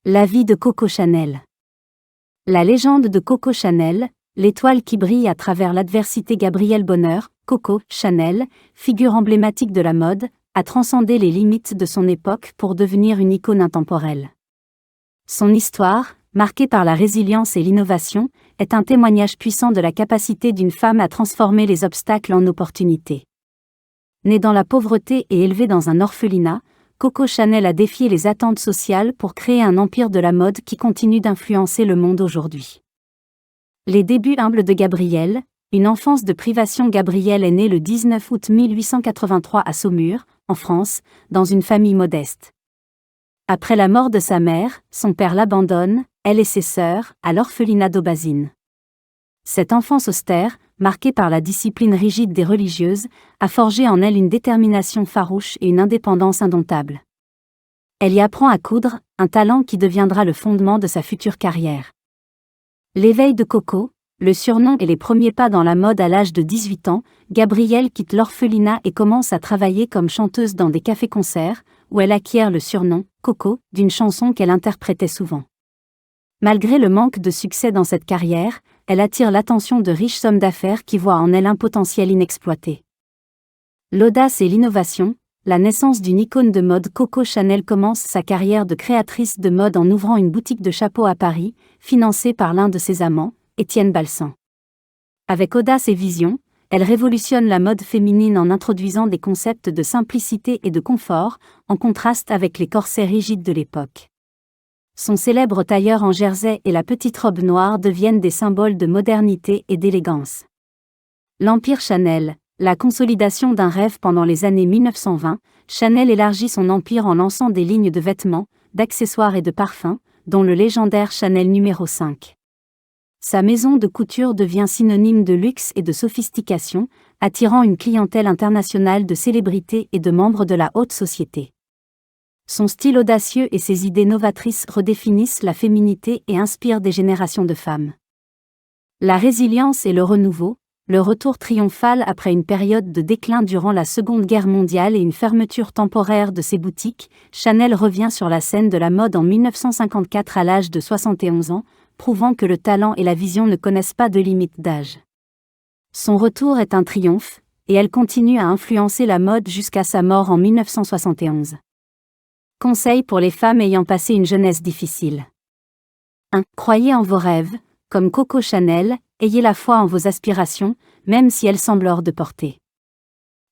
La vie de Coco Chanel. La légende de Coco Chanel, l'étoile qui brille à travers l'adversité. Gabrielle Bonheur, Coco Chanel, figure emblématique de la mode, a transcendé les limites de son époque pour devenir une icône intemporelle. Son histoire, marquée par la résilience et l'innovation, est un témoignage puissant de la capacité d'une femme à transformer les obstacles en opportunités. Née dans la pauvreté et élevée dans un orphelinat, Coco Chanel a défié les attentes sociales pour créer un empire de la mode qui continue d'influencer le monde aujourd'hui. Les débuts humbles de Gabrielle, une enfance de privation. Gabrielle est née le 19 août 1883 à Saumur, en France, dans une famille modeste. Après la mort de sa mère, son père l'abandonne, elle et ses sœurs, à l'orphelinat d'Aubazine. Cette enfance austère, marquée par la discipline rigide des religieuses, a forgé en elle une détermination farouche et une indépendance indomptable. Elle y apprend à coudre, un talent qui deviendra le fondement de sa future carrière. L'éveil de Coco, le surnom et les premiers pas dans la mode. À l'âge de 18 ans, Gabrielle quitte l'orphelinat et commence à travailler comme chanteuse dans des cafés-concerts, où elle acquiert le surnom « Coco » d'une chanson qu'elle interprétait souvent. Malgré le manque de succès dans cette carrière, elle attire l'attention de riches hommes d'affaires qui voient en elle un potentiel inexploité. L'audace et l'innovation, la naissance d'une icône de mode. Coco Chanel commence sa carrière de créatrice de mode en ouvrant une boutique de chapeaux à Paris, financée par l'un de ses amants, Étienne Balsan. Avec audace et vision, elle révolutionne la mode féminine en introduisant des concepts de simplicité et de confort, en contraste avec les corsets rigides de l'époque. Son célèbre tailleur en jersey et la petite robe noire deviennent des symboles de modernité et d'élégance. L'Empire Chanel, la consolidation d'un rêve. Pendant les années 1920, Chanel élargit son empire en lançant des lignes de vêtements, d'accessoires et de parfums, dont le légendaire Chanel numéro 5. Sa maison de couture devient synonyme de luxe et de sophistication, attirant une clientèle internationale de célébrités et de membres de la haute société. Son style audacieux et ses idées novatrices redéfinissent la féminité et inspirent des générations de femmes. La résilience et le renouveau, le retour triomphal après une période de déclin durant la Seconde Guerre mondiale et une fermeture temporaire de ses boutiques, Chanel revient sur la scène de la mode en 1954 à l'âge de 71 ans, prouvant que le talent et la vision ne connaissent pas de limite d'âge. Son retour est un triomphe, et elle continue à influencer la mode jusqu'à sa mort en 1971. Conseils pour les femmes ayant passé une jeunesse difficile. 1. Croyez en vos rêves, comme Coco Chanel, ayez la foi en vos aspirations, même si elles semblent hors de portée.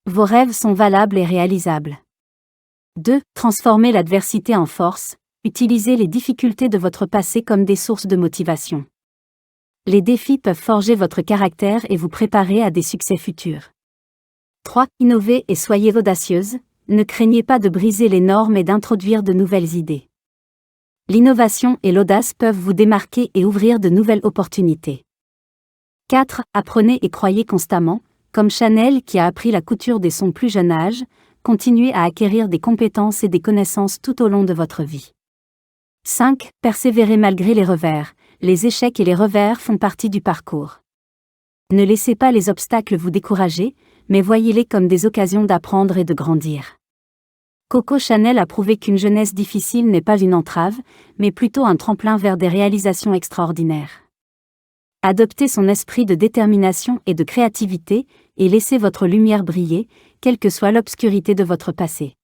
Vos rêves sont valables et réalisables. 2. Transformez l'adversité en force, utilisez les difficultés de votre passé comme des sources de motivation. Les défis peuvent forger votre caractère et vous préparer à des succès futurs. 3. Innovez et soyez audacieuse. Ne craignez pas de briser les normes et d'introduire de nouvelles idées. L'innovation et l'audace peuvent vous démarquer et ouvrir de nouvelles opportunités. 4. Apprenez et croyez constamment, comme Chanel qui a appris la couture dès son plus jeune âge, continuez à acquérir des compétences et des connaissances tout au long de votre vie. 5. Persévérez malgré les revers, les échecs et les revers font partie du parcours. Ne laissez pas les obstacles vous décourager, mais voyez-les comme des occasions d'apprendre et de grandir. Coco Chanel a prouvé qu'une jeunesse difficile n'est pas une entrave, mais plutôt un tremplin vers des réalisations extraordinaires. Adoptez son esprit de détermination et de créativité, et laissez votre lumière briller, quelle que soit l'obscurité de votre passé.